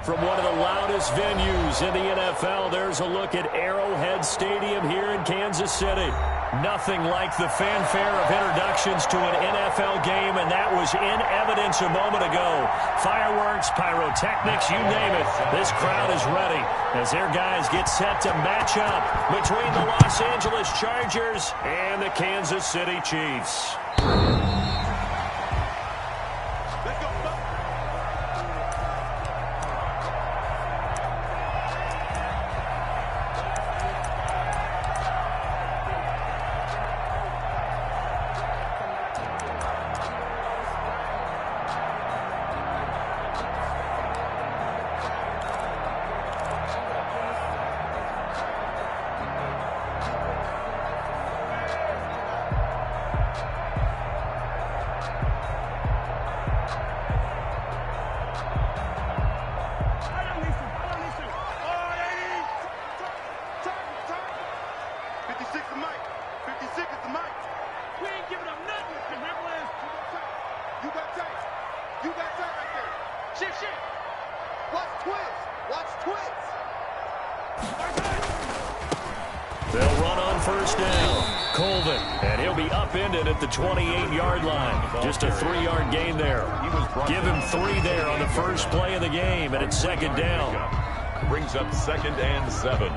From one of the loudest venues in the NFL, there's a look at Arrowhead Stadium here in Kansas City. Nothing like the fanfare of introductions to an NFL game, and that was in evidence a moment ago. Fireworks, pyrotechnics, you name it. This crowd is ready as their guys get set to match up between the Los Angeles Chargers and the Kansas City Chiefs. They'll run on first down. Colvin, and he'll be upended at the 28-yard line. Just a 3-yard gain there. Give him 3 there on the first play of the game, and it's second down. Brings up 2nd and 7.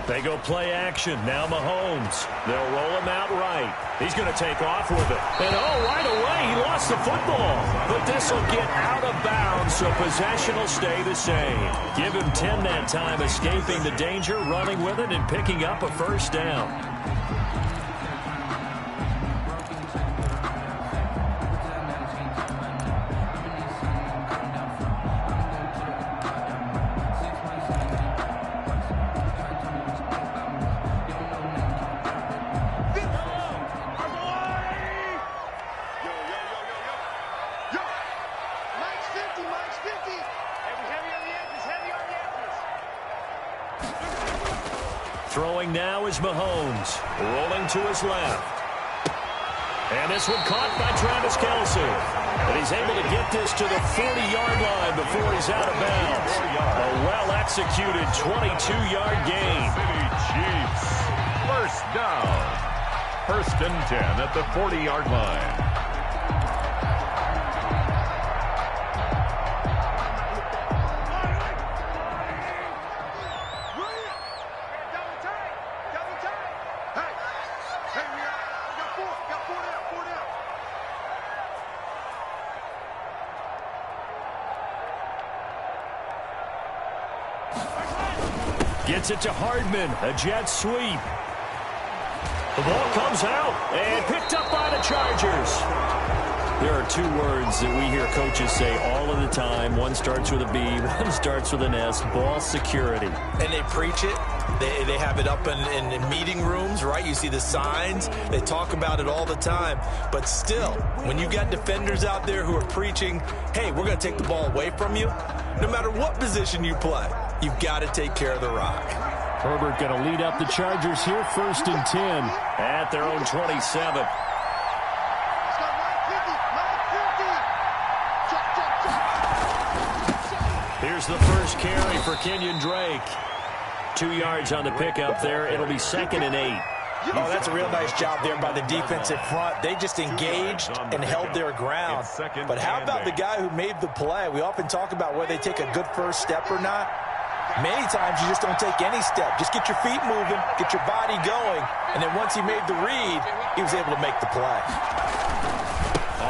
They go play action. Now Mahomes. They'll roll him out right. He's going to take off with it. And right away, he lost the football. But this will get out of bounds, so possession will stay the same. Give him 10 that time, escaping the danger, running with it, and picking up a first down. Throwing now is Mahomes, rolling to his left. And this one caught by Travis Kelce. And he's able to get this to the 40-yard line before he's out of bounds. A well-executed 22-yard gain. City Chiefs. First down. 1st and 10 at the 40-yard line. Gets it to Hardman, a jet sweep. The ball comes out and picked up by the Chargers. There are 2 words that we hear coaches say all of the time. One starts with a B, one starts with an S, ball security. And they preach it. They have it up in meeting rooms, right? You see the signs. They talk about it all the time. But still, when you got defenders out there who are preaching, hey, we're going to take the ball away from you, no matter what position you play, you've got to take care of the rock. Herbert going to lead up the Chargers here, 1st and 10 at their own 27. Here's the first carry for Kenyon Drake. 2 yards on the pickup there. It'll be 2nd and 8. Oh, that's a real nice job there by the defensive front. They just engaged and held their ground. But how about the guy who made the play? We often talk about whether they take a good first step or not. Many times you just don't take any step. Just get your feet moving, get your body going, and then once he made the read, he was able to make the play.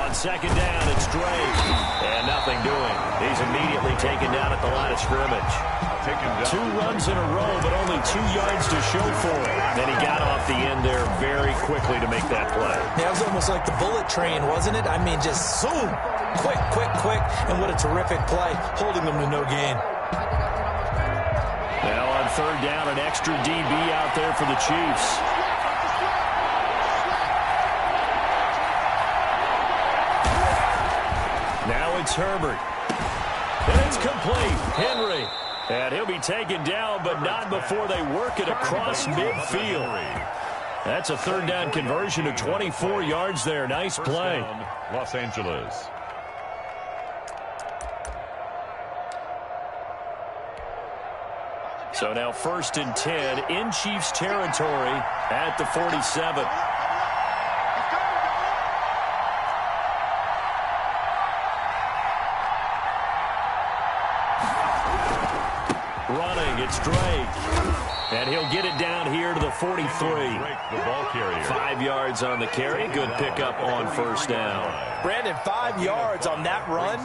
On 2nd down, it's Drake. And nothing doing. He's immediately taken down at the line of scrimmage. 2 runs in a row, but only 2 yards to show for it. Then he got off the end there very quickly to make that play. Yeah, it was almost like the bullet train, wasn't it? I mean, just zoom. Quick, quick, quick. And what a terrific play, holding them to no gain. Now on third down, an extra DB out there for the Chiefs. Now it's Herbert. And it's complete. Henry. And he'll be taken down, but not before they work it across midfield. That's a third down conversion of 24 yards there. Nice play. Los Angeles. So now 1st and 10 in Chiefs territory at the 47. Running, it's Drake. And he'll get it down here to the 43. 5 yards on the carry. Good pickup on first down. Brandon, 5 yards on that run.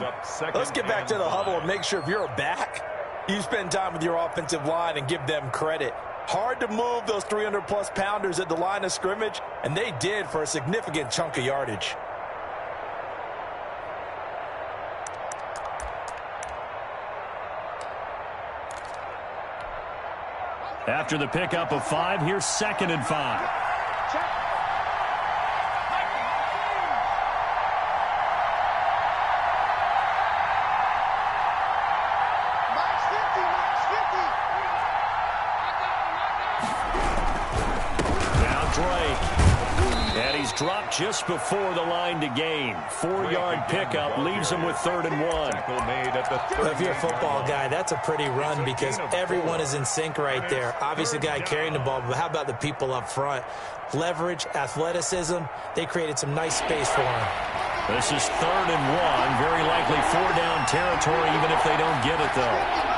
Let's get back to the huddle and make sure if you're a back, you spend time with your offensive line and give them credit. Hard to move those 300-plus pounders at the line of scrimmage, and they did for a significant chunk of yardage. After the pickup of 5, here's 2nd and 5. Now Drake. And he's dropped just before the line to gain. 4-yard pickup leaves him with 3rd and 1. If you're a football guy, that's a pretty run because everyone is in sync right there. Obviously, the guy carrying the ball, but how about the people up front? Leverage, athleticism, they created some nice space for him. This is 3rd and 1. Very likely 4-down territory, even if they don't get it, though.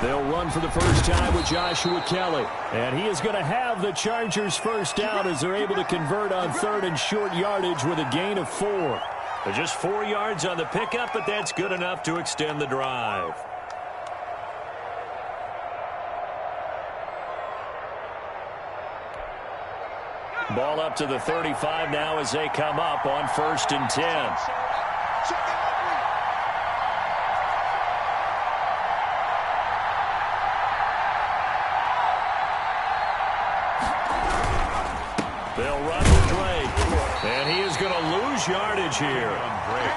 They'll run for the first time with Joshua Kelly. And he is going to have the Chargers first down as they're able to convert on 3rd and short yardage with a gain of 4. They're just 4 yards on the pickup, but that's good enough to extend the drive. Ball up to the 35 now as they come up on 1st and 10. They'll run with Drake. And he is going to lose yardage here.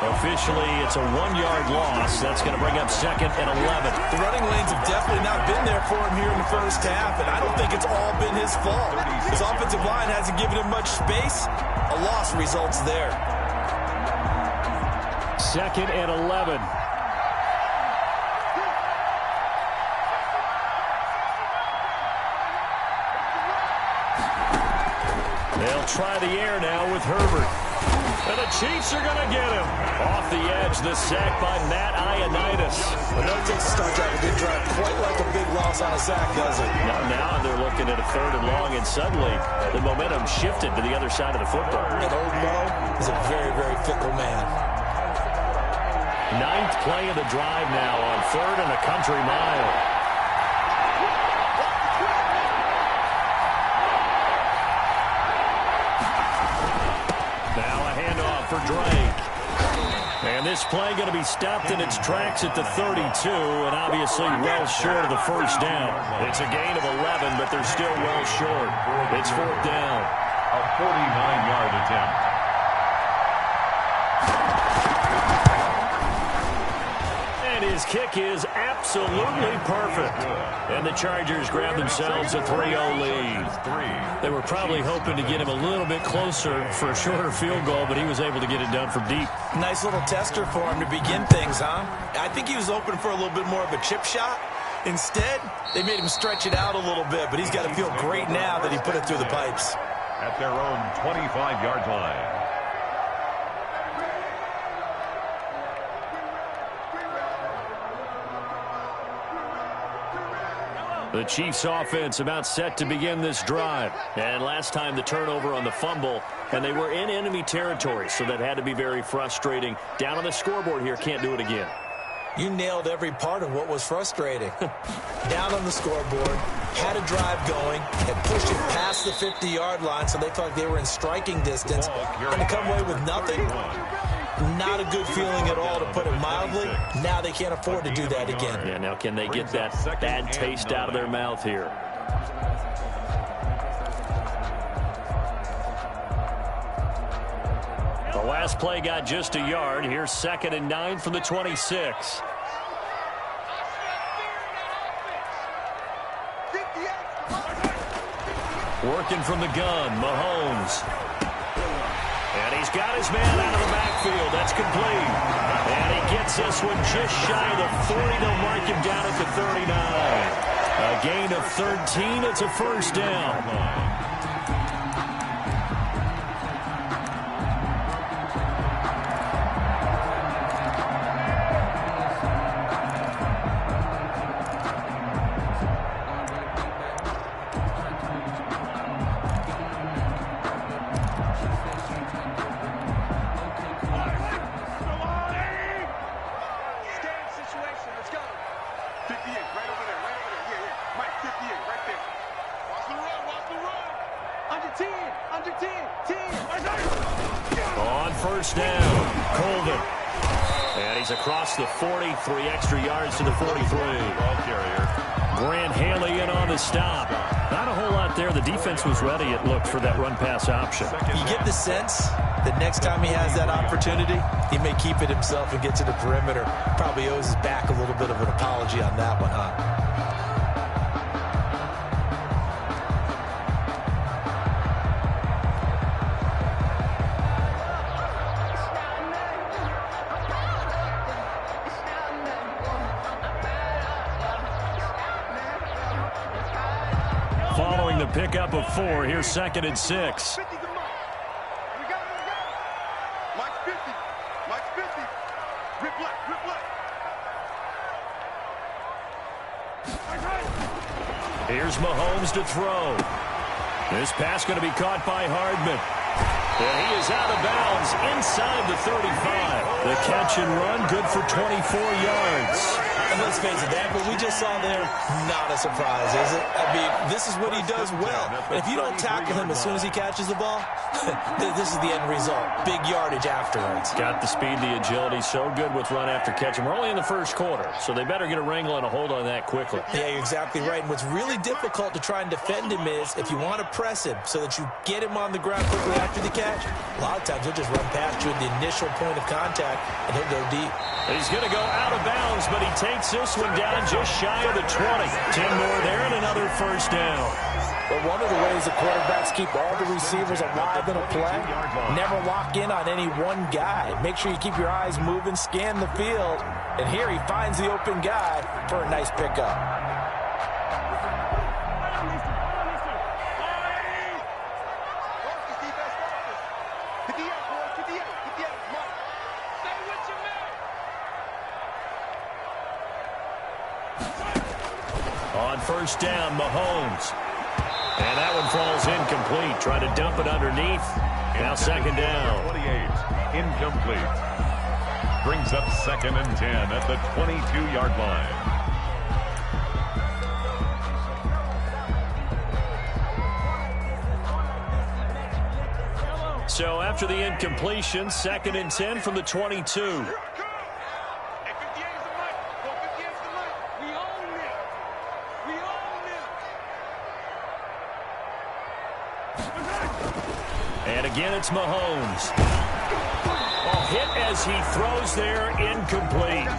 Officially, it's a 1-yard loss. That's going to bring up 2nd and 11. The running lanes have definitely not been there for him here in the first half, and I don't think it's all been his fault. His offensive line hasn't given him much space. A loss results there. 2nd and 11. They'll try the air now with Herbert. And the Chiefs are going to get him. Off the edge, the sack by Matt Ioannidis. Well, no, it takes a start drive, a good drive. Quite like a big loss on a sack, does it? Now they're looking at a 3rd and long, and suddenly the momentum shifted to the other side of the football. And old Mo is a very, very fickle man. 9th play of the drive now on 3rd and a country mile. For Drake. And this play going to be stopped in its tracks at the 32, and obviously well short of the first down. It's a gain of 11, but they're still well short. It's 4th down. A 49-yard attempt. And his kick is absolutely perfect. And the Chargers grab themselves a 3-0 lead. They were probably hoping to get him a little bit closer for a shorter field goal, but he was able to get it done from deep. Nice little tester for him to begin things, huh? I think he was open for a little bit more of a chip shot. Instead, they made him stretch it out a little bit, but he's got to feel great now that he put it through the pipes. At their own 25-yard line. The Chiefs offense about set to begin this drive. And last time the turnover on the fumble, and they were in enemy territory, so that had to be very frustrating. Down on the scoreboard here, can't do it again. You nailed every part of what was frustrating. Down on the scoreboard, had a drive going, and pushed it past the 50-yard line so they felt like they were in striking distance, and to come away with nothing, not a good feeling at all, to put it mildly. Now they can't afford to do that again. Yeah, now can they get that bad taste out of their mouth here? The last play got just a yard. Here's 2nd and 9 from the 26. Working from the gun, Mahomes. And he's got his man out of the backfield. That's complete. And he gets this one just shy of the 40. They'll mark him down at the 39. A gain of 13. It's a first down. On first down, Colvin. And he's across the 40, 3 extra yards to the 43. Ball carrier. Grant Haley in on the stop. Not a whole lot there. The defense was ready, it looked, for that run-pass option. You get the sense that next time he has that opportunity, he may keep it himself and get to the perimeter. Probably owes his back a little bit of an apology on that one, huh? Following the pickup of 4, here's 2nd and 6. Here's Mahomes to throw. This pass going to be caught by Hardman. And he is out of bounds inside the 35. The catch and run, good for 24 yards. And let's face it, that what we just saw there, not a surprise, is it? I mean, this is what he does well. And if you don't tackle him as soon as he catches the ball, this is the end result. Big yardage afterwards. Got the speed, the agility, so good with run after catch. And we're only in the first quarter, so they better get a wrangle and a hold on that quickly. Yeah, you're exactly right. And what's really difficult to try and defend him is if you want to press him so that you get him on the ground quickly after the catch, a lot of times he'll just run past you at the initial point of contact, and he'll go deep. He's going to go out of bounds, but he takes this one down just shy of the 20. 10 more there and another first down. But one of the ways the quarterbacks keep all the receivers alive in a play, never lock in on any one guy. Make sure you keep your eyes moving, scan the field, and here he finds the open guy for a nice pickup. On first down, Mahomes. And that one falls incomplete. Try to dump it underneath. Now 2nd down. 28, incomplete. Brings up 2nd and 10 at the 22-yard line. So after the incompletion, 2nd and 10 from the 22. And again, it's Mahomes. Oh, hit as he throws there, incomplete.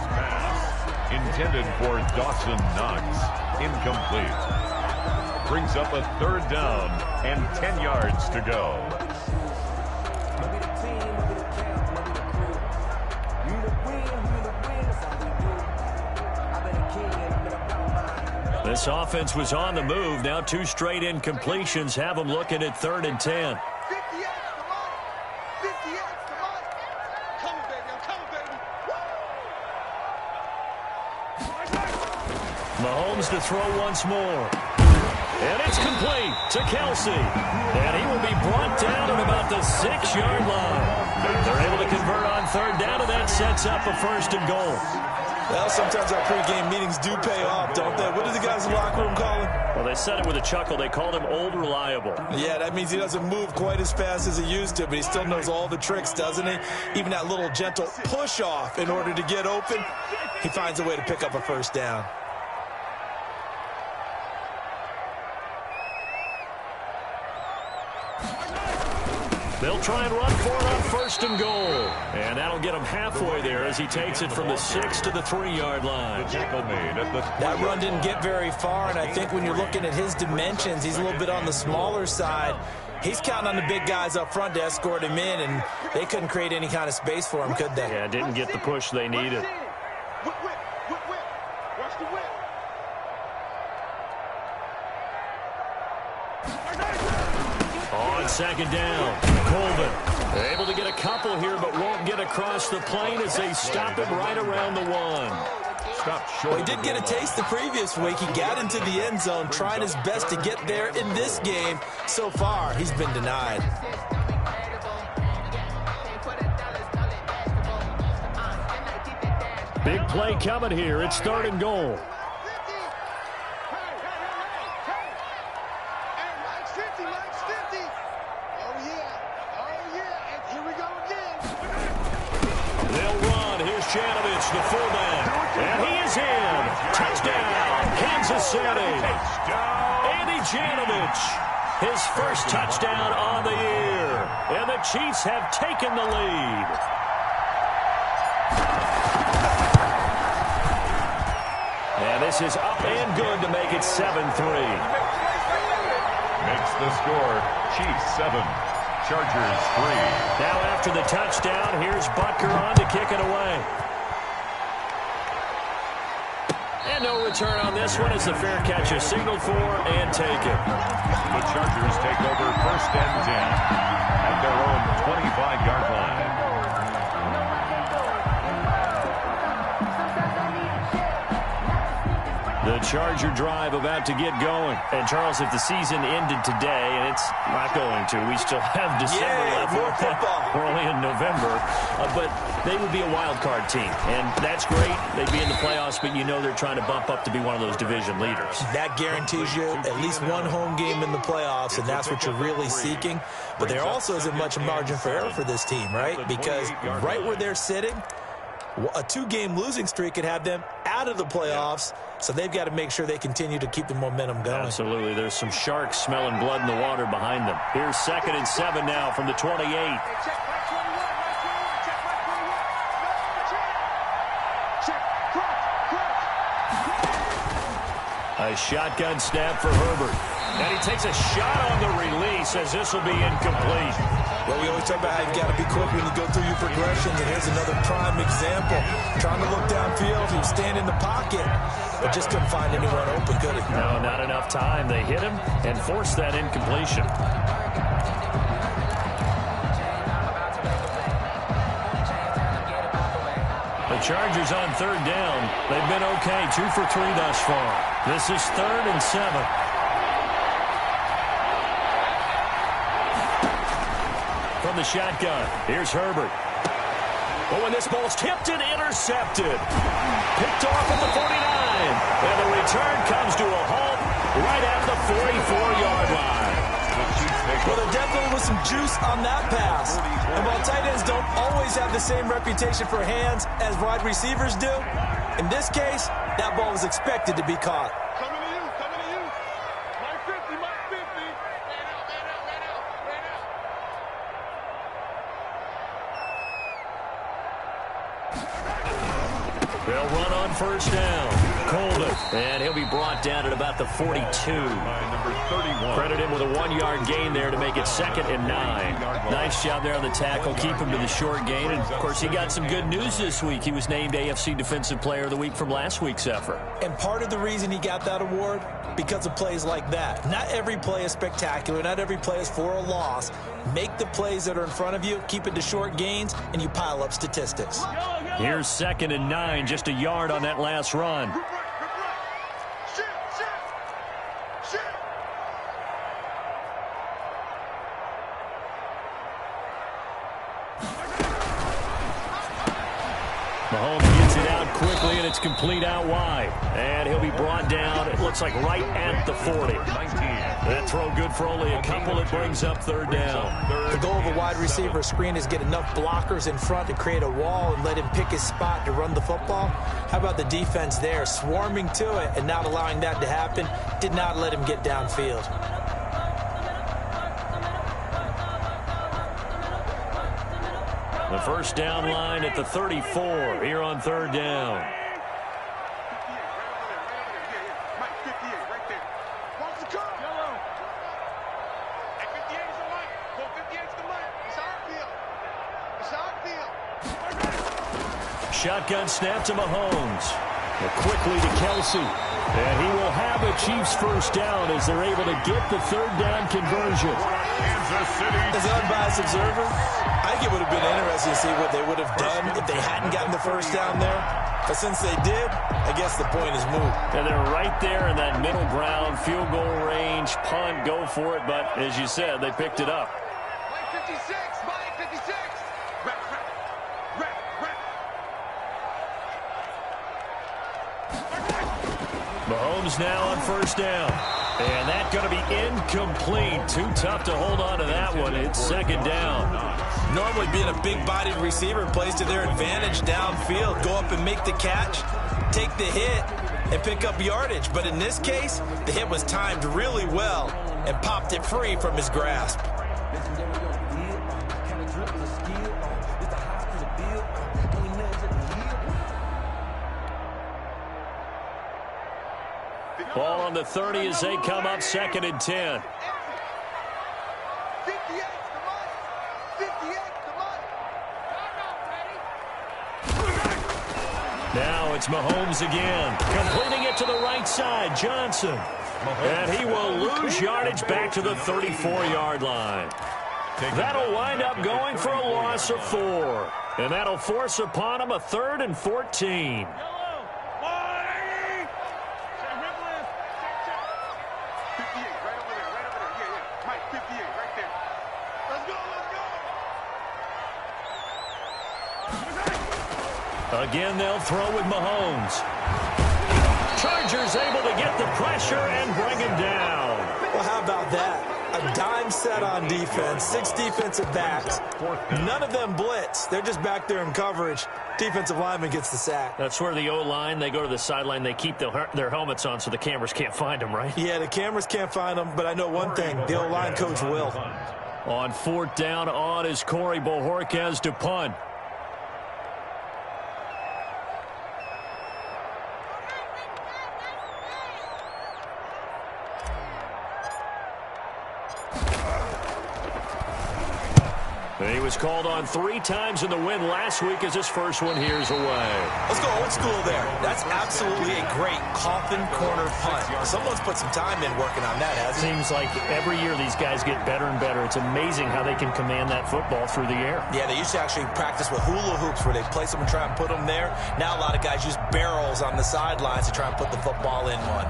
Intended for Dawson Knox, incomplete. Brings up a 3rd down and 10 yards to go. This offense was on the move. Now 2 straight incompletions have them looking at 3rd and 10. Mahomes to throw once more. And it's complete to Kelsey. And he will be brought down at about the 6-yard line. They're able to convert on 3rd down, and that sets up a 1st and goal. Well, sometimes our pregame meetings do pay off, don't they? What do the guys in the locker room call him? Well, they said it with a chuckle. They called him Old Reliable. Yeah, that means he doesn't move quite as fast as he used to, but he still knows all the tricks, doesn't he? Even that little gentle push-off in order to get open, he finds a way to pick up a first down. They'll try and run for it on 1st and goal. And that'll get him halfway there as he takes it from the 6 to the 3-yard line. That run didn't get very far, and I think when you're looking at his dimensions, he's a little bit on the smaller side. He's counting on the big guys up front to escort him in, and they couldn't create any kind of space for him, could they? Yeah, didn't get the push they needed. On 2nd down, Colvin able to get a couple here, but won't get across the plane as they stop him right around the 1. Well, he did get a taste the previous week. He got into the end zone, trying his best to get there in this game. So far, he's been denied. Big play coming here. It's 3rd and goal. The fullback, and he is in. Touchdown, Kansas City. Andy Janovich, his first touchdown on the year. And the Chiefs have taken the lead. And this is up and good to make it 7-3. Makes the score, Chiefs 7, Chargers 3. Now after the touchdown, here's Butker on to kick it away. And no return on this one as the fair catch is signaled for and taken. The Chargers take over 1st and 10 at their own 25-yard line. The Charger drive about to get going. And, Charles, if the season ended today, and it's not going to, we still have December left. More football. We're only in November. But they would be a wild card team. And that's great. They'd be in the playoffs, but you know they're trying to bump up to be one of those division leaders. That guarantees you at least one home game in the playoffs, and that's what you're really seeking. But there also isn't much margin for error for this team, right? Because right where they're sitting, a 2-game losing streak could have them out of the playoffs, so they've got to make sure they continue to keep the momentum going. Absolutely. There's some sharks smelling blood in the water behind them. Here's 2nd and 7 now from the 28. A shotgun snap for Herbert. And he takes a shot on the release as this will be incomplete. Well, we always talk about how you've got to be quick when you go through your progressions, and here's another prime example. Trying to look downfield, he was standing in the pocket, but just couldn't find anyone open, could he? No, not enough time. They hit him and forced that incompletion. The Chargers on 3rd down. They've been okay, 2 for 3 thus far. This is 3rd and 7. From the shotgun, here's Herbert. But when this ball's tipped and intercepted, picked off at the 49, and the return comes to a halt right at the 44-yard line. Well, there definitely was some juice on that pass. And while tight ends don't always have the same reputation for hands as wide receivers do, in this case, that ball was expected to be caught. They'll run on 1st down. Colvin. And he'll be brought down at about the 42. Credit him with a 1-yard gain there to make it 2nd and 9. Nice job there on the tackle. Keep him to the short gain. And, of course, he got some good news this week. He was named AFC Defensive Player of the Week from last week's effort. And part of the reason he got that award, because of plays like that. Not every play is spectacular. Not every play is for a loss. Make the plays that are in front of you, keep it to short gains, and you pile up statistics. Here's 2nd and 9, just a yard on that last run. Mahomes gets it out quickly, and it's complete out wide. And he'll be brought down, it looks like right at the 40. That throw good for only a couple. It brings up third down. The goal of a wide receiver screen is get enough blockers in front to create a wall and let him pick his spot to run the football. How about the defense there, swarming to it and not allowing that to happen? Did not let him get downfield. The first down line at the 34 here on third down. Shotgun snap to Mahomes. Quickly to Kelsey. And he will have a Chiefs first down as they're able to get the third down conversion. As an unbiased observer, I think it would have been interesting to see what they would have done if they hadn't gotten the first down there. But since they did, I guess the point is moot. And they're right there in that middle ground, field goal range, punt, go for it. But as you said, they picked it up. Mike 56, Mike 56. Mahomes now on first down. And that's going to be incomplete. Too tough to hold on to that one. It's second down. Normally being a big-bodied receiver plays to their advantage downfield. Go up and make the catch, take the hit, and pick up yardage. But in this case, the hit was timed really well and popped it free from his grasp. Ball on the 30 as they come up second and 10. Now it's Mahomes again, completing it to the right side. Johnson. And he will lose yardage back to the 34-yard line. That'll wind up going for a loss of 4. And that'll force upon him a 3rd and 14. Again, they'll throw with Mahomes. Chargers able to get the pressure and bring him down. Well, how about that? A dime set on defense, 6 defensive backs. None of them blitz. They're just back there in coverage. Defensive lineman gets the sack. That's where the O-line, they go to the sideline, they keep their helmets on so the cameras can't find them, right? Yeah, the cameras can't find them, but I know one thing. The O-line coach will. On 4th down, on is Corey Bojorquez to punt. He was called on 3 times in the win last week as his first one here's away. Let's go old school there. That's absolutely a great coffin corner punt. Someone's put some time in working on that, hasn't it? Seems like every year these guys get better and better. It's amazing how they can command that football through the air. Yeah, they used to actually practice with hula hoops where they place them and try and put them there. Now a lot of guys use barrels on the sidelines to try and put the football in one.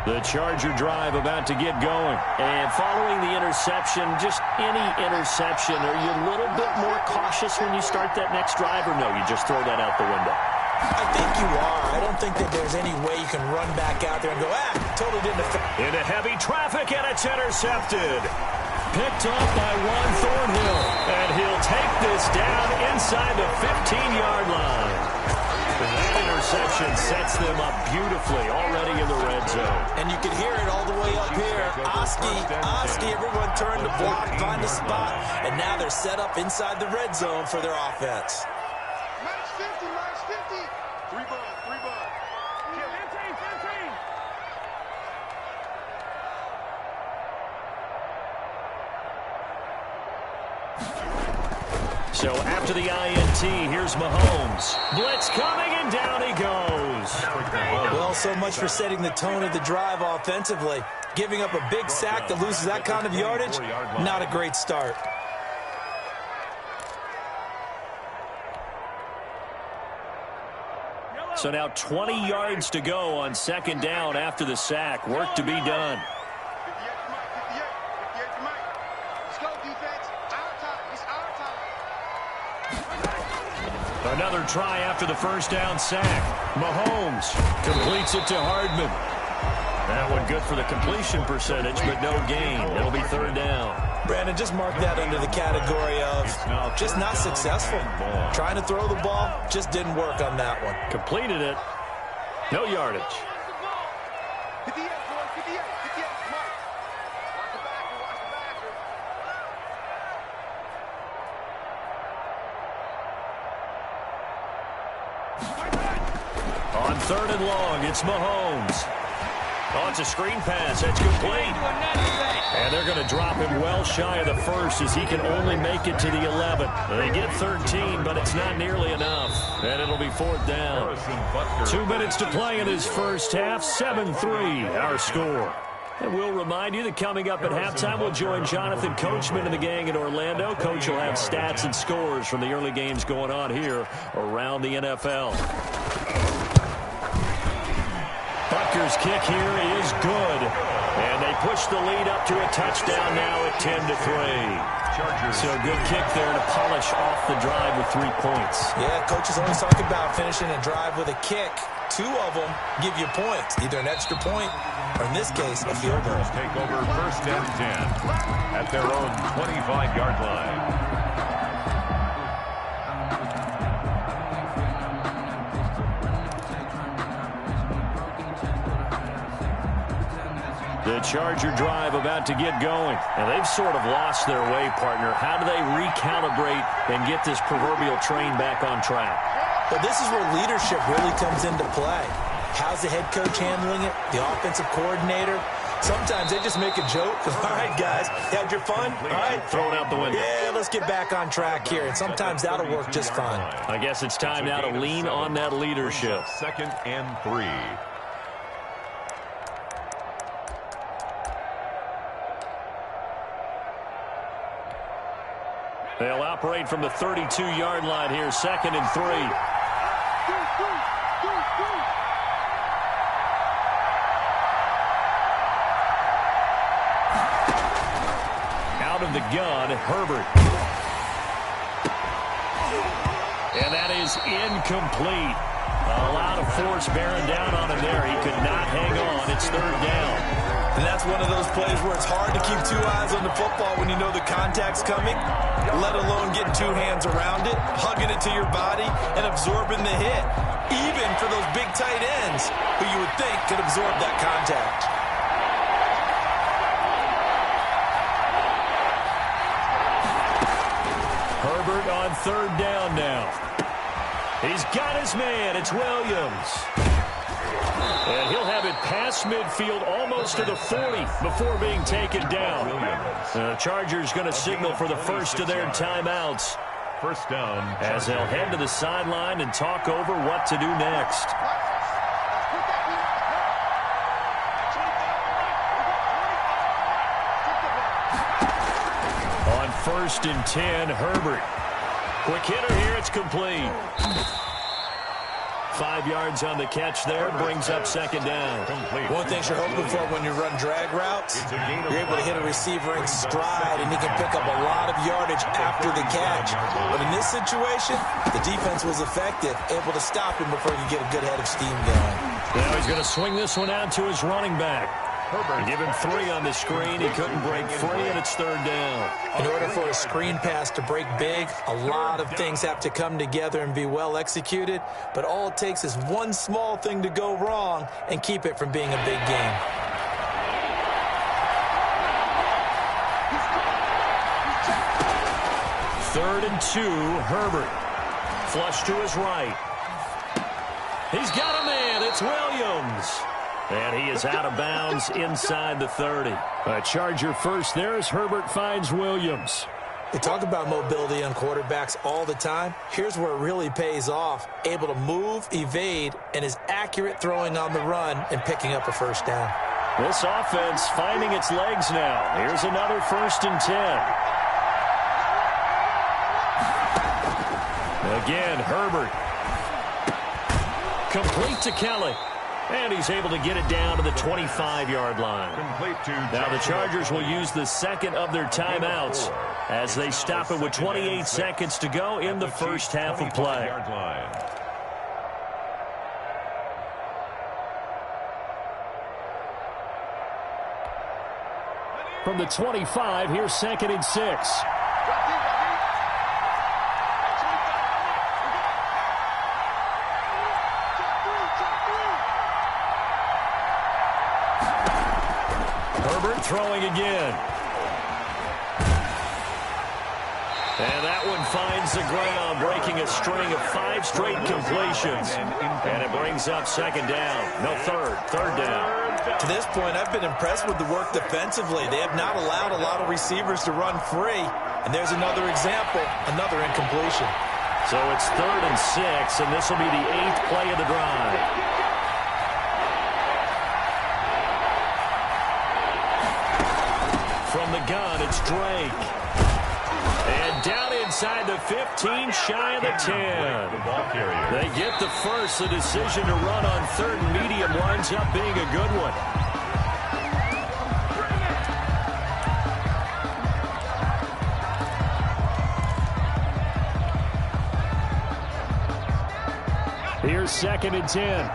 The Charger drive about to get going. And following the interception, just any interception, are you a little bit more cautious when you start that next drive, or no, you just throw that out the window? I think you are. I don't think that there's any way you can run back out there and go, totally didn't affect. Into heavy traffic, and it's intercepted. Picked off by Juan Thornhill. And he'll take this down inside the 15-yard line. That interception sets them up beautifully already in the red zone. And you can hear it all the way up here. Oski, everyone turned to block, find a spot, and now they're set up inside the red zone for their offense. Match 50, match 50. 3 bud. 15. So after the INT, here's Mahomes. Blitz coming, and down he goes. Well, so much for setting the tone of the drive offensively. Giving up a big sack that loses that kind of yardage, not a great start. So now 20 yards to go on second down after the sack. Work to be done. Another try after the first down sack. Mahomes completes it to Hardman. That one good for the completion percentage, but no gain. It'll be third down. Brandon, just mark that under the category of just not successful. Trying to throw the ball, just didn't work on that one. Completed it. No yardage. On third and long, it's Mahomes. Oh, it's a screen pass. That's complete. And they're going to drop him well shy of the first as he can only make it to the 11. They get 13, but it's not nearly enough. And it'll be fourth down. 2 minutes to play in his first half. 7-3, our score. And we'll remind you that coming up at halftime, we'll join Jonathan Coachman and the gang in Orlando. Coach will have stats and scores from the early games going on here around the NFL. Butker's kick here is good. And they push the lead up to a touchdown now at 10-3. So good kick there to polish off the drive with 3 points. Yeah, coaches always talk about finishing a drive with a kick. 2 of them give you points, either an extra point or, in this case, a field goal. Take over first and 10 at their own 25-yard line. The Charger drive about to get going. And they've sort of lost their way, partner. How do they recalibrate and get this proverbial train back on track? Well, this is where leadership really comes into play. How's the head coach handling it? The offensive coordinator? Sometimes they just make a joke. All right, guys, had your fun? All right. Throw it out the window. Yeah, let's get back on track here. And sometimes that'll work just fine. I guess it's time now to lean on that leadership. 2nd and 3. They'll operate from the 32-yard line here, 2nd and 3. Out of the gun, Herbert. And that is incomplete. A lot of force bearing down on him there. He could not hang on. It's third down. And that's one of those plays where it's hard to keep 2 eyes on the football when you know the contact's coming, let alone getting 2 hands around it, hugging it to your body, and absorbing the hit, even for those big tight ends who you would think could absorb that contact. Herbert on third down now. He's got his man. It's Williams. And he'll have it past midfield almost to the 40 before being taken down. The Chargers going to signal for the first of their timeouts. First down. As they'll head to the sideline and talk over what to do next. On 1st and 10, Herbert. Quick hitter here. It's complete. 5 yards on the catch there, brings up 2nd down. One thing you're hoping for when you run drag routes, you're able to hit a receiver in stride, and he can pick up a lot of yardage after the catch. But in this situation, the defense was effective, able to stop him before he could get a good head of steam going. Now he's going to swing this one out to his running back. Give him 3 on the screen. He couldn't break free, and it's third down. In order for a screen pass to break big, a lot of things have to come together and be well executed. But all it takes is one small thing to go wrong and keep it from being a big game. Third and 2, Herbert. Flush to his right. He's got a man. It's Williams. And he is out of bounds inside the 30. A Charger first there as Herbert finds Williams. They talk about mobility on quarterbacks all the time. Here's where it really pays off. Able to move, evade, and is accurate throwing on the run and picking up a first down. This offense finding its legs now. Here's another 1st and 10. Again, Herbert. Complete to Kelly. And he's able to get it down to the 25-yard line. Now the Chargers will use the second of their timeouts as they stop it with 28 seconds to go in the first half of play. From the 25, here's 2nd and 6. Herbert throwing again. And that one finds the ground, breaking a string of 5 straight completions. And it brings up 2nd down. No, third down. To this point, I've been impressed with the work defensively. They have not allowed a lot of receivers to run free. And there's another example, another incompletion. So it's 3rd and 6, and this will be the 8th play of the drive. From the gun, it's Drake. And down inside the 15, shy of the 10. They get the first. The decision to run on 3rd and medium winds up being a good one. Here's 2nd and 10.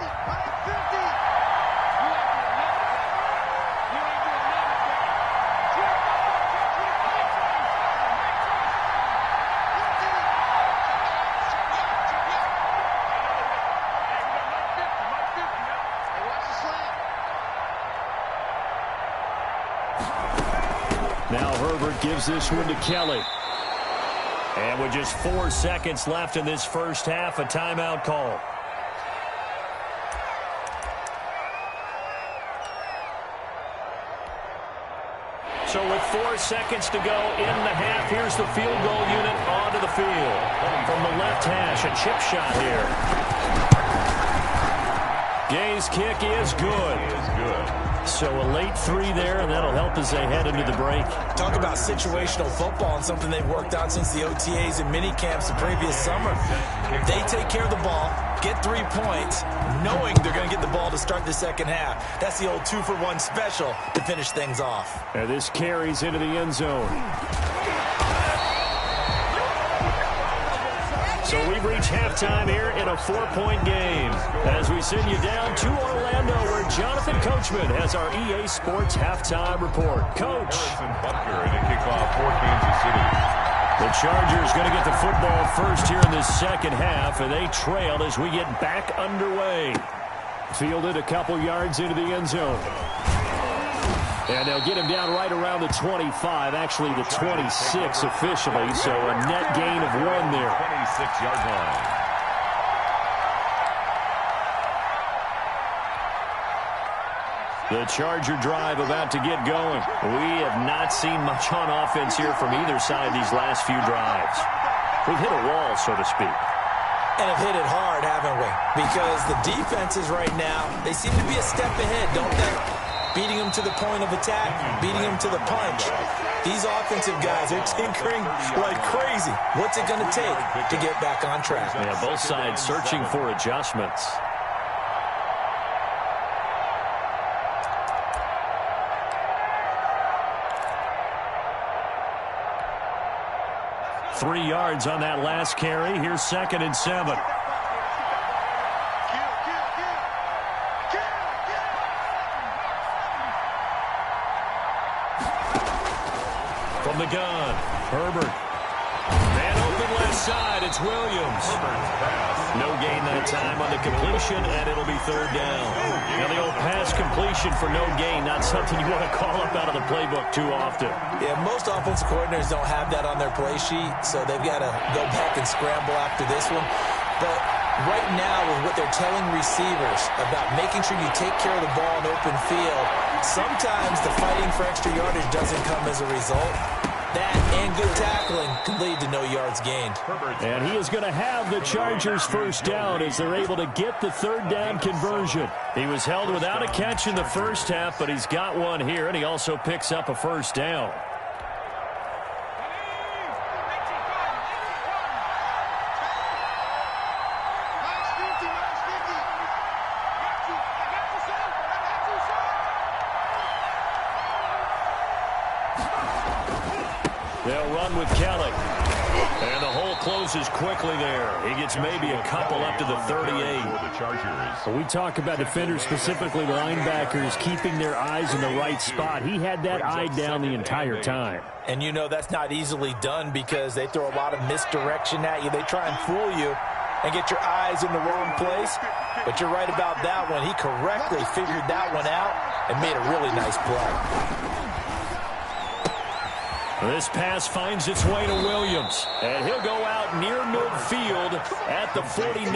Now Herbert gives this one to Kelly. And with just 4 seconds left in this first half, a timeout call. So with 4 seconds to go in the half, here's the field goal unit onto the field. From the left hash, a chip shot here. Gay's kick is good. So a late 3 there, and that'll help as they head into the break. Talk about situational football and something they've worked on since the OTAs and mini camps the previous summer. They take care of the ball, get 3 points, knowing they're going to get the ball to start the second half. That's the old 2-for-1 special to finish things off. And this carries into the end zone. So we've reached halftime here in a 4-point game as we send you down to Orlando where Jonathan Coachman has our EA Sports halftime report. Coach. The Chargers going to get the football first here in this second half, and they trailed as we get back underway. Fielded a couple yards into the end zone. And they'll get him down right around the 25, actually the 26 officially, so a net gain of 1 there. 26-yard line. The Charger drive about to get going. We have not seen much on offense here from either side these last few drives. We've hit a wall, so to speak. And have hit it hard, haven't we? Because the defenses right now, they seem to be a step ahead, don't they? Beating them to the point of attack, beating them to the punch. These offensive guys are tinkering like crazy. What's it going to take to get back on track? Yeah, both sides searching for adjustments. Three yards on that last carry. Here's 2nd and 7. From the gun, Herbert. Man open left side, it's Williams. No gain that time on the completion, and it'll be 3rd down. Now the old pass completion for no gain, not something you want to call up out of the playbook too often. Yeah, most offensive coordinators don't have that on their play sheet, so they've got to go back and scramble after this one. But right now, with what they're telling receivers about making sure you take care of the ball in open field, sometimes the fighting for extra yardage doesn't come as a result. That and good tackling can lead to no yards gained. And he is going to have the Chargers first down as they're able to get the 3rd down conversion. He was held without a catch in the first half, but he's got one here, and he also picks up a first down. They'll run with Kelly. And the hole closes quickly there. He gets maybe a couple up to the 38. We talk about defenders, specifically linebackers, keeping their eyes in the right spot. He had that eye down the entire time. And you know that's not easily done because they throw a lot of misdirection at you. They try and fool you and get your eyes in the wrong place. But you're right about that one. He correctly figured that one out and made a really nice play. This pass finds its way to Williams, and he'll go out near midfield at the 49.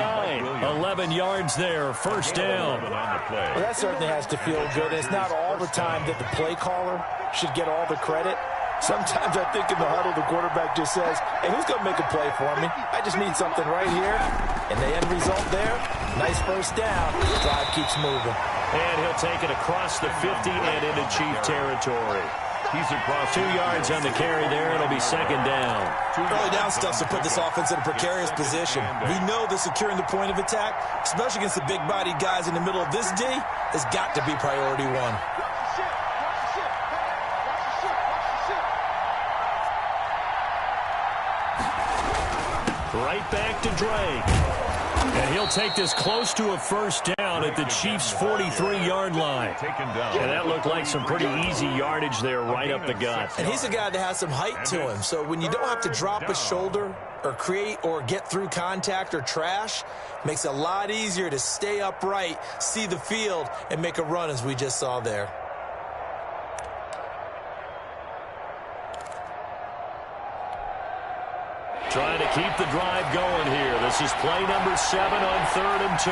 11 yards there, first down. Well, that certainly has to feel good. It's not all the time that the play caller should get all the credit. Sometimes I think in the huddle, the quarterback just says, hey, who's going to make a play for me? I just need something right here. And the end result there, nice first down. The drive keeps moving. And he'll take it across the 50 and into Chief territory. He's across 2 yards on the carry there. It'll be second down. Early down stuff to put this offense in a precarious position. We know that securing the point of attack, especially against the big-bodied guys in the middle of this D, has got to be priority one. Right back to Drake. And he'll take this close to a first down at the Chiefs' 43-yard line. And that looked like some pretty easy yardage there right up the gut. And he's a guy that has some height to him. So when you don't have to drop a shoulder or create or get through contact or trash, makes it a lot easier to stay upright, see the field, and make a run as we just saw there. Trying to keep the drive going here. This is play number 7 on 3rd and 2.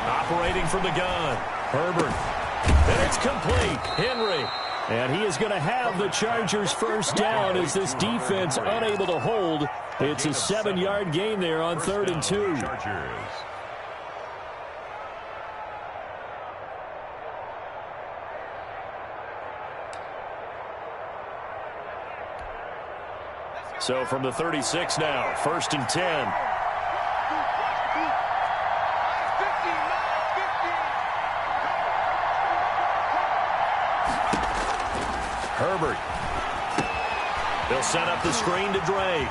Operating from the gun. Herbert. And it's complete. Henry. And he is going to have the Chargers first down as this defense unable to hold. It's a 7-yard gain there on 3rd and 2. So from the 36 now, 1st and 10. Herbert. They'll set up the screen to Drake.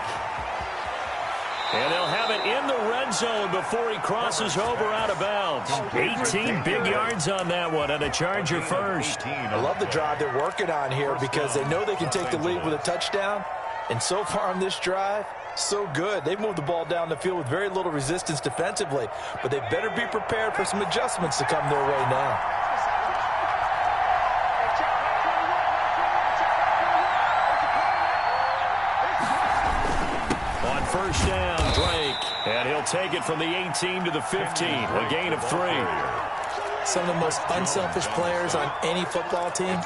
And they'll have it in the red zone before he crosses over out of bounds. 18 big yards on that one, and a Charger first. I love the drive they're working on here because they know they can take the lead with a touchdown. And so far on this drive, so good. They've moved the ball down the field with very little resistance defensively. But they better be prepared for some adjustments to come their way now. On first down, Drake. And he'll take it from the 18 to the 15. A gain of 3. Some of the most unselfish players on any football team,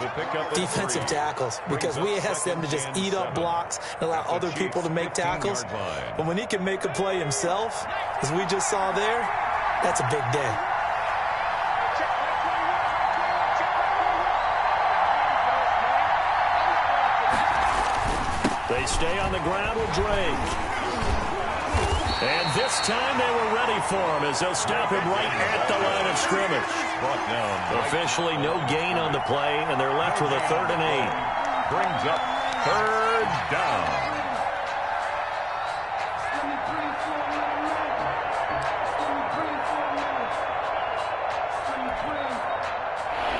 defensive tackles, because we ask them to just eat up blocks and allow other people to make tackles. But when he can make a play himself, as we just saw there, that's a big day. They stay on the ground with Drake. And this time they were ready for him as they'll stop him right at the line of scrimmage. Officially no gain on the play, and they're left with a 3rd and 8. Brings up 3rd down.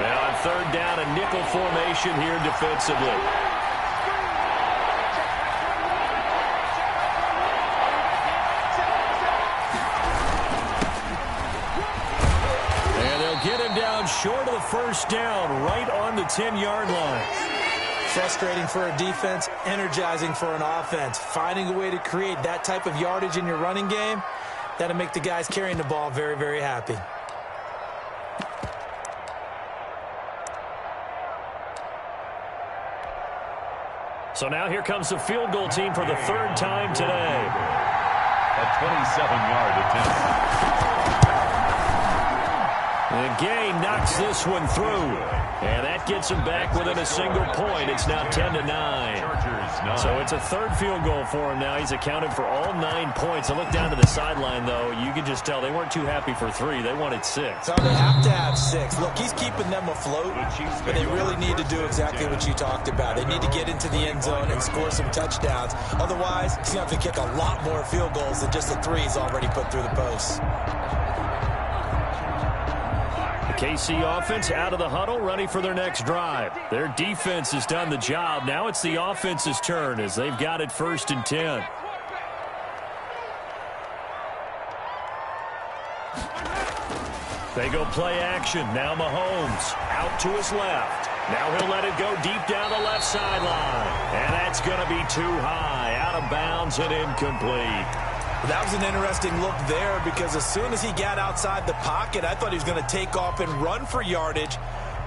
And on 3rd down, a nickel formation here defensively. Get him down short of the first down, right on the 10-yard line. Frustrating for a defense, energizing for an offense. Finding a way to create that type of yardage in your running game, that'll make the guys carrying the ball very, very happy. So now here comes the field goal team for the 3rd time today. A 27-yard attempt. And Gay knocks this one through. And that gets him back within a single point. It's now 10-9. So it's a third field goal for him now. He's accounted for all 9 points. I look down to the sideline, though. You can just tell they weren't too happy for 3. They wanted 6. So they have to have 6. Look, he's keeping them afloat, but they really need to do exactly what you talked about. They need to get into the end zone and score some touchdowns. Otherwise, he's going to have to kick a lot more field goals than just the 3 he's already put through the posts. KC offense out of the huddle, ready for their next drive. Their defense has done the job. Now it's the offense's turn as they've got it 1st and 10. They go play action. Now Mahomes out to his left. Now he'll let it go deep down the left sideline. And that's going to be too high, out of bounds and incomplete. That was an interesting look there because as soon as he got outside the pocket, I thought he was going to take off and run for yardage.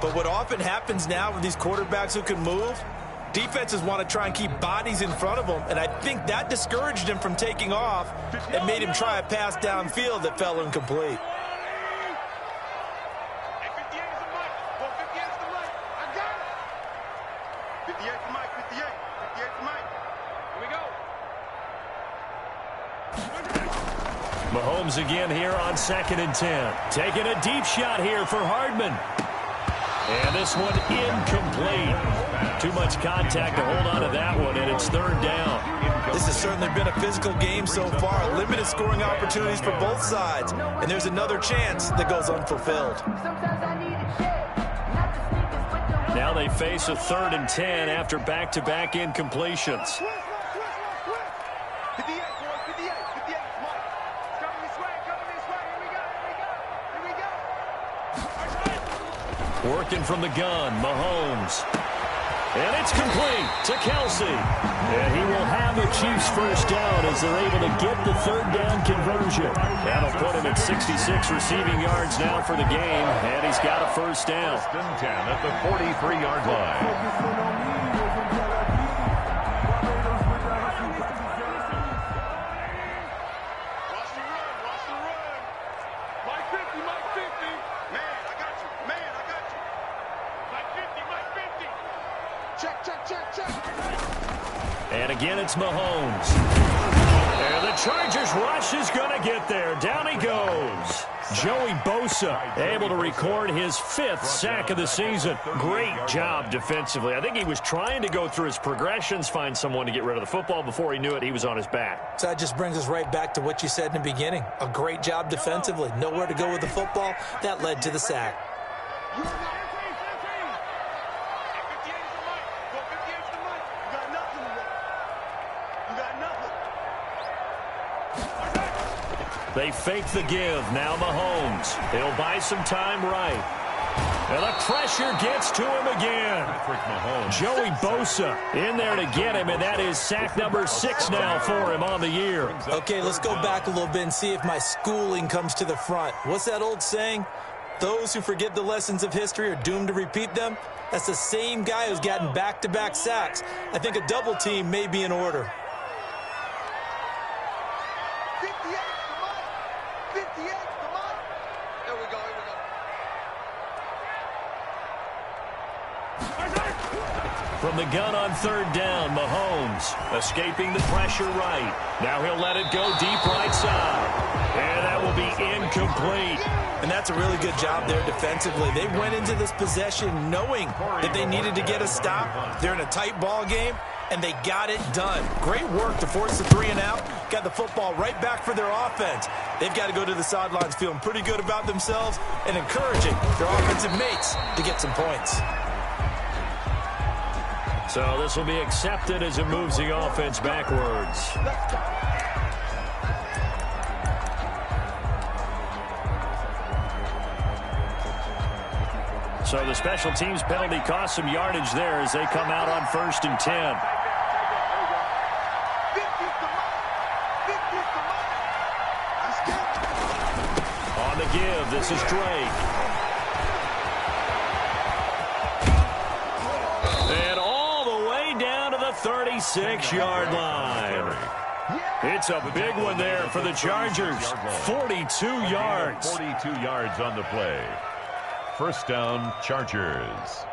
But what often happens now with these quarterbacks who can move, defenses want to try and keep bodies in front of them, and I think that discouraged him from taking off and made him try a pass downfield that fell incomplete. Mahomes again here on 2nd and 10. Taking a deep shot here for Hardman. And this one incomplete. Too much contact to hold on to that one, and it's 3rd down. This has certainly been a physical game so far. Limited scoring opportunities for both sides. And there's another chance that goes unfulfilled. Now they face a 3rd and 10 after back-to-back incompletions. Working from the gun, Mahomes. And it's complete to Kelsey. And he will have the Chiefs 1st down as they're able to get the 3rd down conversion. That'll put him at 66 receiving yards now for the game. And he's got a 1st down. 1st and 10 at the 43-yard line. And again, it's Mahomes. And the Chargers rush is going to get there. Down he goes. Joey Bosa able to record his 5th sack of the season. Great job defensively. I think he was trying to go through his progressions, find someone to get rid of the football. Before he knew it, he was on his back. So that just brings us right back to what you said in the beginning. A great job defensively. Nowhere to go with the football. That led to the sack. They fake the give. Now Mahomes. He'll buy some time right. And the pressure gets to him again. Joey Bosa in there to get him, and that is sack number 6 now for him on the year. Okay, let's go back a little bit and see if my schooling comes to the front. What's that old saying? Those who forget the lessons of history are doomed to repeat them. That's the same guy who's gotten back-to-back sacks. I think a double team may be in order. From the gun on 3rd down, Mahomes escaping the pressure right. Now he'll let it go deep right side. And that will be incomplete. And that's a really good job there defensively. They went into this possession knowing that they needed to get a stop. They're in a tight ball game, and they got it done. Great work to force the 3 and out. Got the football right back for their offense. They've got to go to the sidelines feeling pretty good about themselves and encouraging their offensive mates to get some points. So this will be accepted as it moves the offense backwards. So the special teams penalty cost some yardage there as they come out on 1st and 10. On the give, this is Drake. And all the way down to the 36-yard line. It's a big one there for the Chargers. 42 yards. 42 yards on the play. first down, Chargers.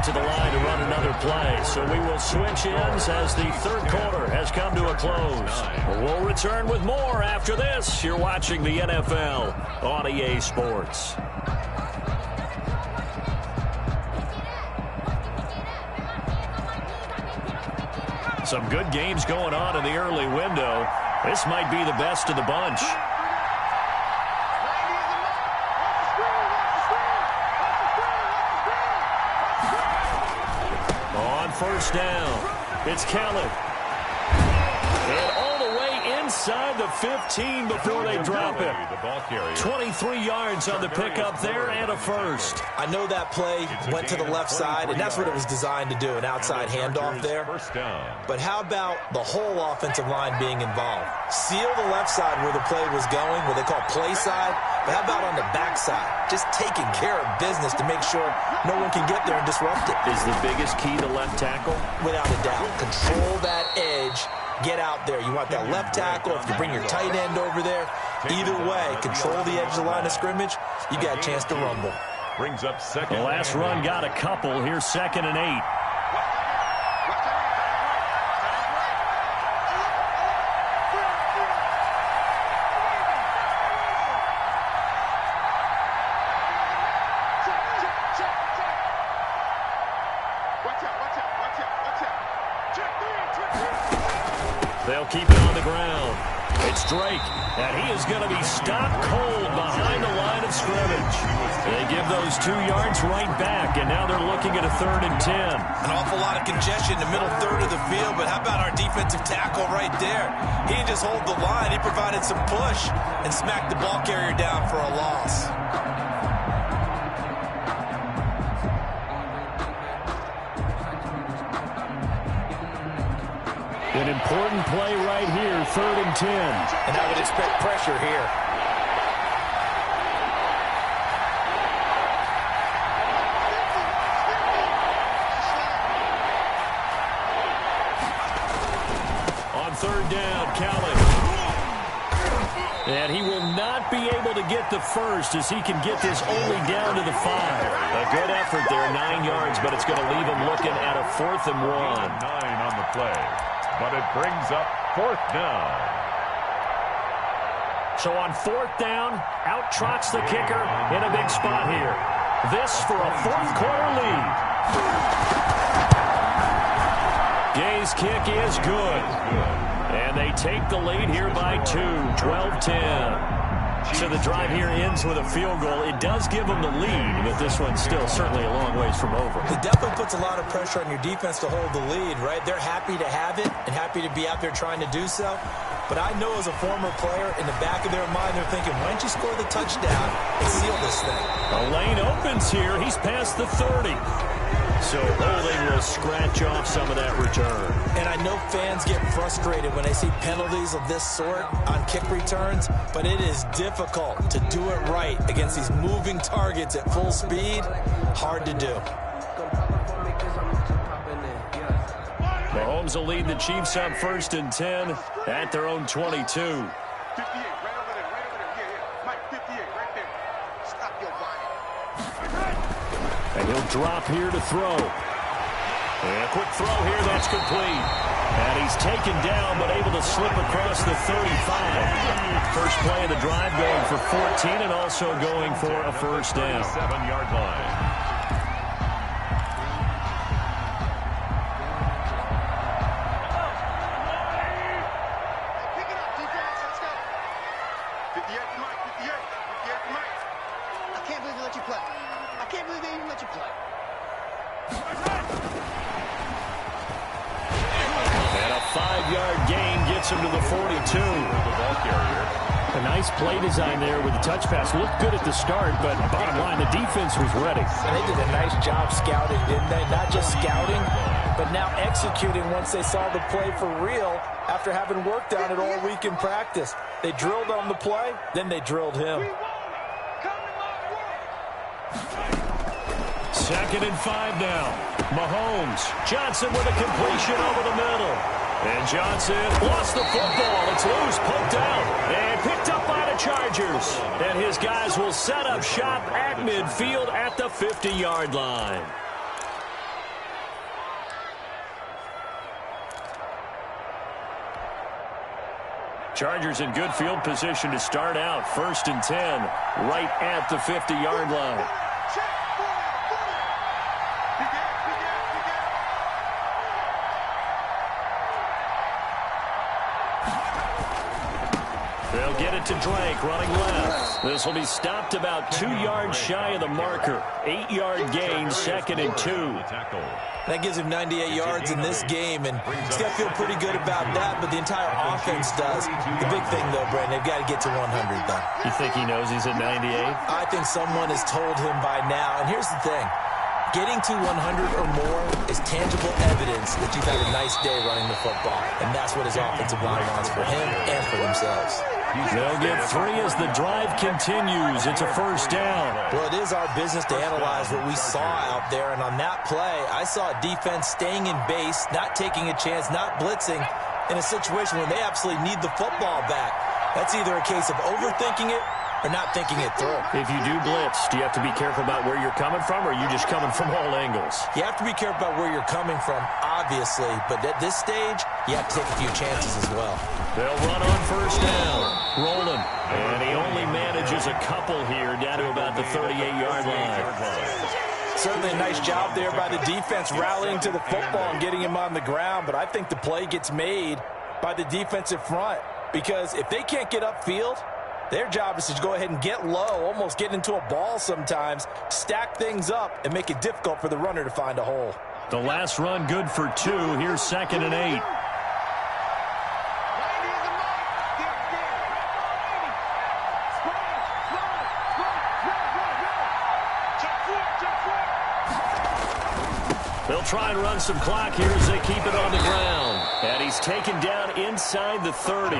To the line to run another play. So we will switch ends as the third quarter has come to a close. We'll return with more after this. You're watching the NFL on EA Sports. Some good games going on in the early window. This might be the best of the bunch. First down. It's Canale. And all the way inside the 15 before they drop it. 23 yards on the pickup there and a first. I know that play went to the left side, and that's what it was designed to do, an outside handoff there. But how about the whole offensive line being involved? Seal the left side where the play was going, what they call play side. But how about on the backside? Just taking care of business to make sure no one can get there and disrupt it. Is the biggest key to left tackle? Without a doubt. Control that edge. Get out there. You want that left tackle. If you bring your tight end over there, either way, control the edge of the line of scrimmage, you got a chance to rumble. Brings up second. The last run got a couple. Here's 2nd and 8. They'll keep it on the ground. It's Drake, and he is going to be stopped cold behind the line of scrimmage. They give those 2 yards right back, and now they're looking at a 3rd and 10. An awful lot of congestion in the middle third of the field, but how about our defensive tackle right there? He didn't just hold the line. He provided some push and smacked the ball carrier down for a loss. An important play right here, 3rd and 10. And I would expect pressure here. On 3rd down, Canale. And he will not be able to get the first as he can get this only down to the 5. A good effort there, 9 yards, but it's going to leave him looking at a 4th and 1. 9 on the play. But it brings up 4th down. So on 4th down, out trots the kicker in a big spot here. This for a 4th quarter lead. Gay's kick is good. And they take the lead here by 2, 12-10. So the drive here ends with a field goal. It does give them the lead, but this one's still certainly a long ways from over. It definitely puts a lot of pressure on your defense to hold the lead, right? They're happy to have it and happy to be out there trying to do so. But I know as a former player, in the back of their mind, they're thinking, why don't you score the touchdown and seal this thing? A lane opens here. He's past the 30. So holding will scratch off some of that return. And I know fans get frustrated when they see penalties of this sort on kick returns, but it is difficult to do it right against these moving targets at full speed. Hard to do. Mahomes will lead the Chiefs up 1st and 10 at their own 22. 58, right over there, Yeah. Mike, 58, right there. Stop your whining. And he'll drop here to throw. And a quick throw here, that's complete. And he's taken down, but able to slip across the 35. First play of the drive going for 14 and also going for a first down. 7-yard line. Him to the 42. A nice play design there with the touch pass. Looked good at the start, but bottom line, the defense was ready. And they did a nice job scouting, didn't they? Not just scouting, but but now executing once they saw the play for real after having worked on it all week in practice. They drilled on the play, then they drilled him. 2nd and 5 now. Mahomes. Johnson with a completion over the middle. And Johnson lost the football. It's loose, poked out, and picked up by the Chargers. And his guys will set up shop at midfield at the 50-yard line. Chargers in good field position to start out. 1st and 10, right at the 50-yard line. They'll get it to Drake, running left. This will be stopped about 2 yards shy of the marker. 8-yard gain, 2nd and 2. That gives him 98 yards in this game, and he's got to feel pretty good about that, but the entire offense does. The big thing, though, Brandon, they've got to get to 100, though. You think he knows he's at 98? I think someone has told him by now, and here's the thing. Getting to 100 or more is tangible evidence that you've had a nice day running the football, and that's what his offensive line wants for him and for themselves. They'll get 3 as the drive continues. It's a 1st down. Well, it is our business to analyze what we saw out there, and on that play, I saw a defense staying in base, not taking a chance, not blitzing, in a situation where they absolutely need the football back. That's either a case of overthinking it or not thinking it through. If you do blitz, do you have to be careful about where you're coming from, or are you just coming from all angles? You have to be careful about where you're coming from, obviously, but at this stage, you have to take a few chances as well. They'll run on 1st down. Rolling. And he only manages a couple here down to about the 38-yard line. Certainly a nice job there by the defense rallying to the football and getting him on the ground, but I think the play gets made by the defensive front because if they can't get upfield, their job is to go ahead and get low, almost get into a ball sometimes, stack things up, and make it difficult for the runner to find a hole. The last run good for 2. Here's 2nd and 8. They'll try and run some clock here as they keep it on the ground. And he's taken down inside the 30.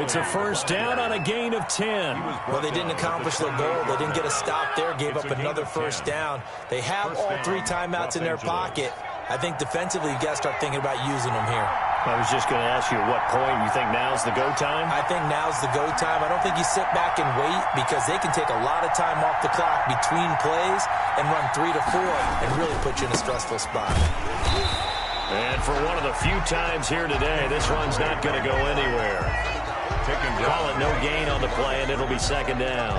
It's a 1st down on a gain of 10. Well, they didn't accomplish their goal. They didn't get a stop there, gave up another 1st down. They have all 3 timeouts in their pocket. I think defensively, you've got to start thinking about using them here. I was just going to ask you at what point you think now's the go time? I think now's the go time. I don't think you sit back and wait because they can take a lot of time off the clock between plays and run 3 to 4 and really put you in a stressful spot. And for one of the few times here today, this run's not going to go anywhere. Call it no gain on the play, and it'll be 2nd down.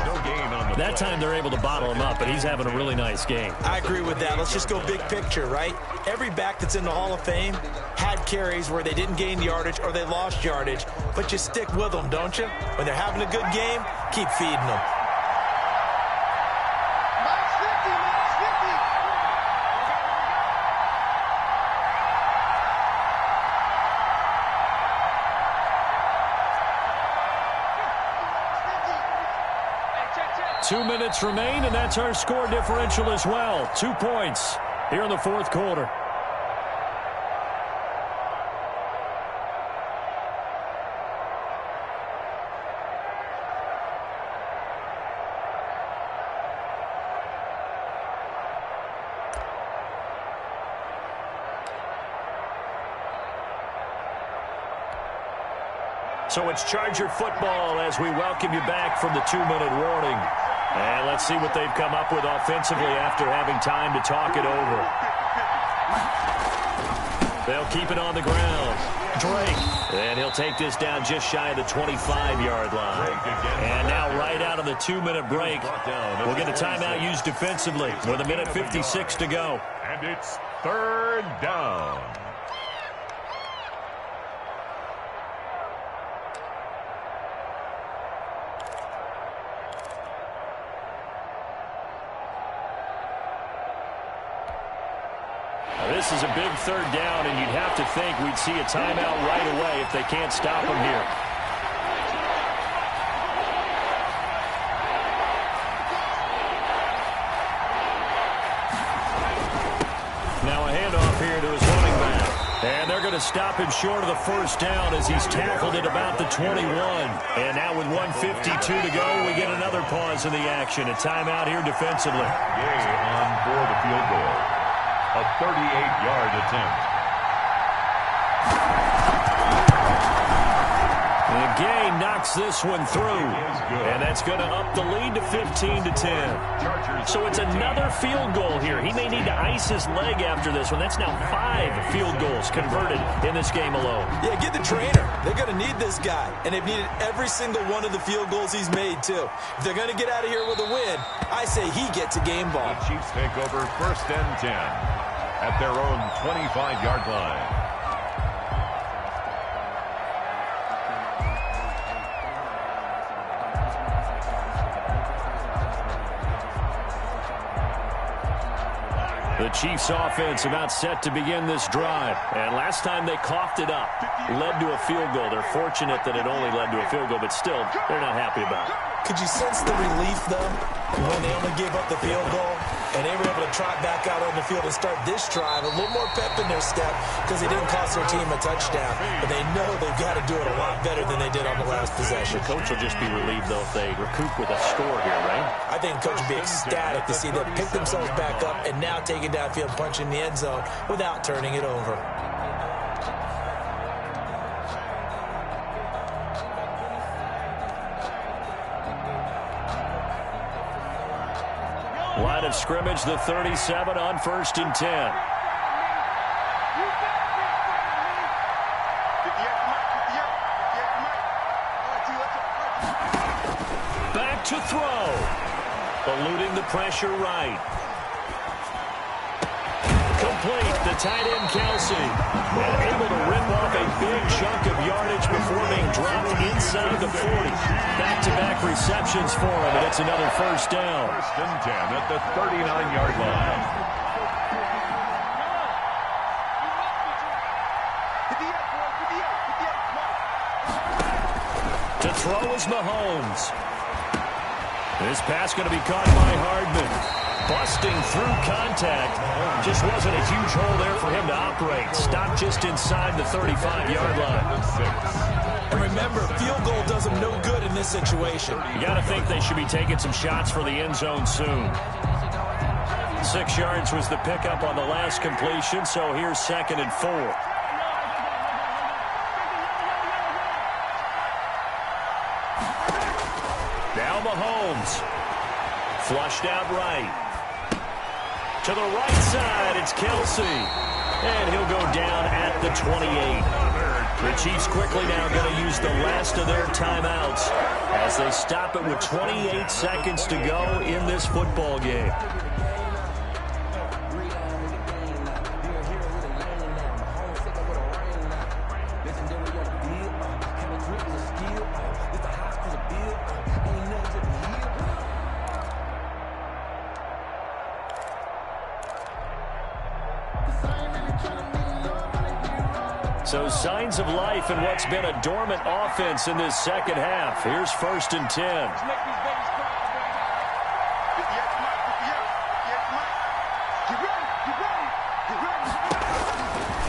That time they're able to bottle him up, but he's having a really nice game. I agree with that. Let's just go big picture, right? Every back that's in the Hall of Fame had carries where they didn't gain yardage or they lost yardage, but you stick with them, don't you? When they're having a good game, keep feeding them. 2 minutes remain, and that's our score differential as well. 2 points here in the 4th quarter. So it's Charger football as we welcome you back from the 2-minute warning. And let's see what they've come up with offensively after having time to talk it over. They'll keep it on the ground. Drake. And he'll take this down just shy of the 25-yard line. And now right out of the 2-minute break, we'll get a timeout used defensively with 1:56 to go. And it's 3rd down. This is a big 3rd down, and you'd have to think we'd see a timeout right away if they can't stop him here. Now a handoff here to his running back. to stop him short of the first down as he's tackled at about the 21. And now with 1:52 to go, we get another pause in the action. A timeout here defensively. Yay on for the field goal. A 38-yard attempt. The game knocks this one through, and that's going to up the lead to 15-10. So it's another field goal here. He may need to ice his leg after this one. That's now 5 field goals converted in this game alone. Yeah, get the trainer. They're going to need this guy, and they've needed every single one of the field goals he's made, too. If they're going to get out of here with a win, I say he gets a game ball. The Chiefs take over 1st and 10 at their own 25-yard line. The Chiefs offense about set to begin this drive. And last time they coughed it up, led to a field goal. They're fortunate that it only led to a field goal, but still, they're not happy about it. Could you sense the relief, though, when they only gave up the field goal and they were able to trot back out on the field and start this drive? A little more pep in their step because they didn't cost their team a touchdown. But they know they've got to do it a lot better than they did on the last possession. The coach will just be relieved, though, if they recoup with a score here, right? I think the coach will be ecstatic to see them pick themselves back up and now take it downfield, punch in the end zone without turning it over. Line of scrimmage, the 37 on 1st and 10. Back to throw. Eluding the pressure right. Complete, the tight end Kelsey. And able to rip off a big chunk of yardage before being dropped inside the 40. Back-to-back receptions for him, and it's another first down. 1st and 10 at the 39-yard line. To throw is Mahomes. This pass going to be caught by Hardman. Busting through contact. Just wasn't a huge hole there for him to operate. Stopped just inside the 35-yard line. And remember, field goal does them no good in this situation. You got to think they should be taking some shots for the end zone soon. 6 yards was the pickup on the last completion, so here's 2nd and 4. Now Mahomes. Flushed out right. To the right side, it's Kelsey. And he'll go down at the 28. The Chiefs quickly now going to use the last of their timeouts as they stop it with 28 seconds to go in this football game. So signs of life in what's been a dormant offense in this second half. Here's 1st and 10.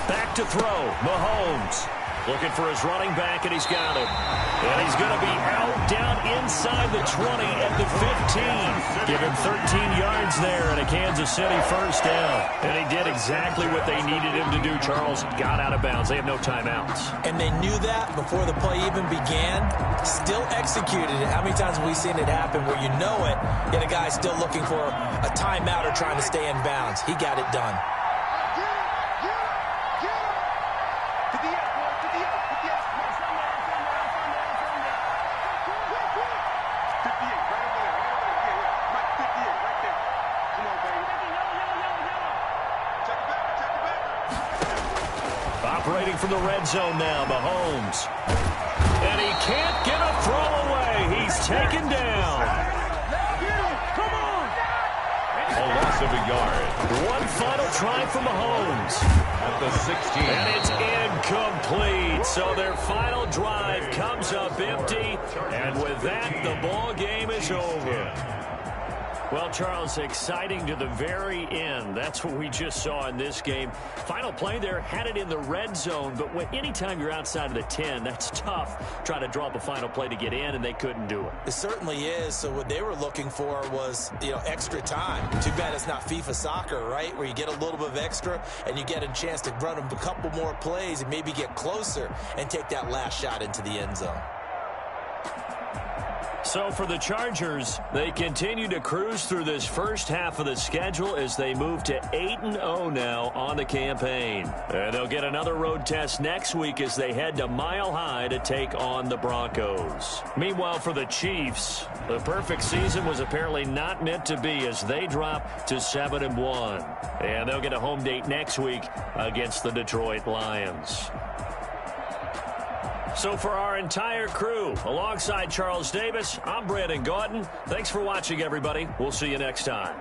Back to throw, Mahomes. Looking for his running back, and he's got him. And he's going to be out down inside the 20 at the 15. Give him 13 yards there and a Kansas City first down. And he did exactly what they needed him to do, Charles. Got out of bounds. They have no timeouts. And they knew that before the play even began. Still executed it. How many times have we seen it happen where you know it, yet a guy's still looking for a timeout or trying to stay in bounds? He got it done. Operating from the red zone now, Mahomes. And he can't get a throw away. He's taken down. A loss of a yard. One final try for Mahomes. At the 16. And it's incomplete. So their final drive comes up empty. And with that, the ball game is over. Well, Charles, exciting to the very end. That's what we just saw in this game. Final play there, had it in the red zone, but anytime you're outside of the 10, that's tough. Trying to draw up a final play to get in, and they couldn't do it. It certainly is. So what they were looking for was, extra time. Too bad it's not FIFA soccer, right, where you get a little bit of extra and you get a chance to run a couple more plays and maybe get closer and take that last shot into the end zone. So for the Chargers, they continue to cruise through this first half of the schedule as they move to 8-0 now on the campaign. And they'll get another road test next week as they head to Mile High to take on the Broncos. Meanwhile, for the Chiefs, the perfect season was apparently not meant to be as they drop to 7-1. And they'll get a home date next week against the Detroit Lions. So for our entire crew, alongside Charles Davis, I'm Brandon Gautin. Thanks for watching, everybody. We'll see you next time.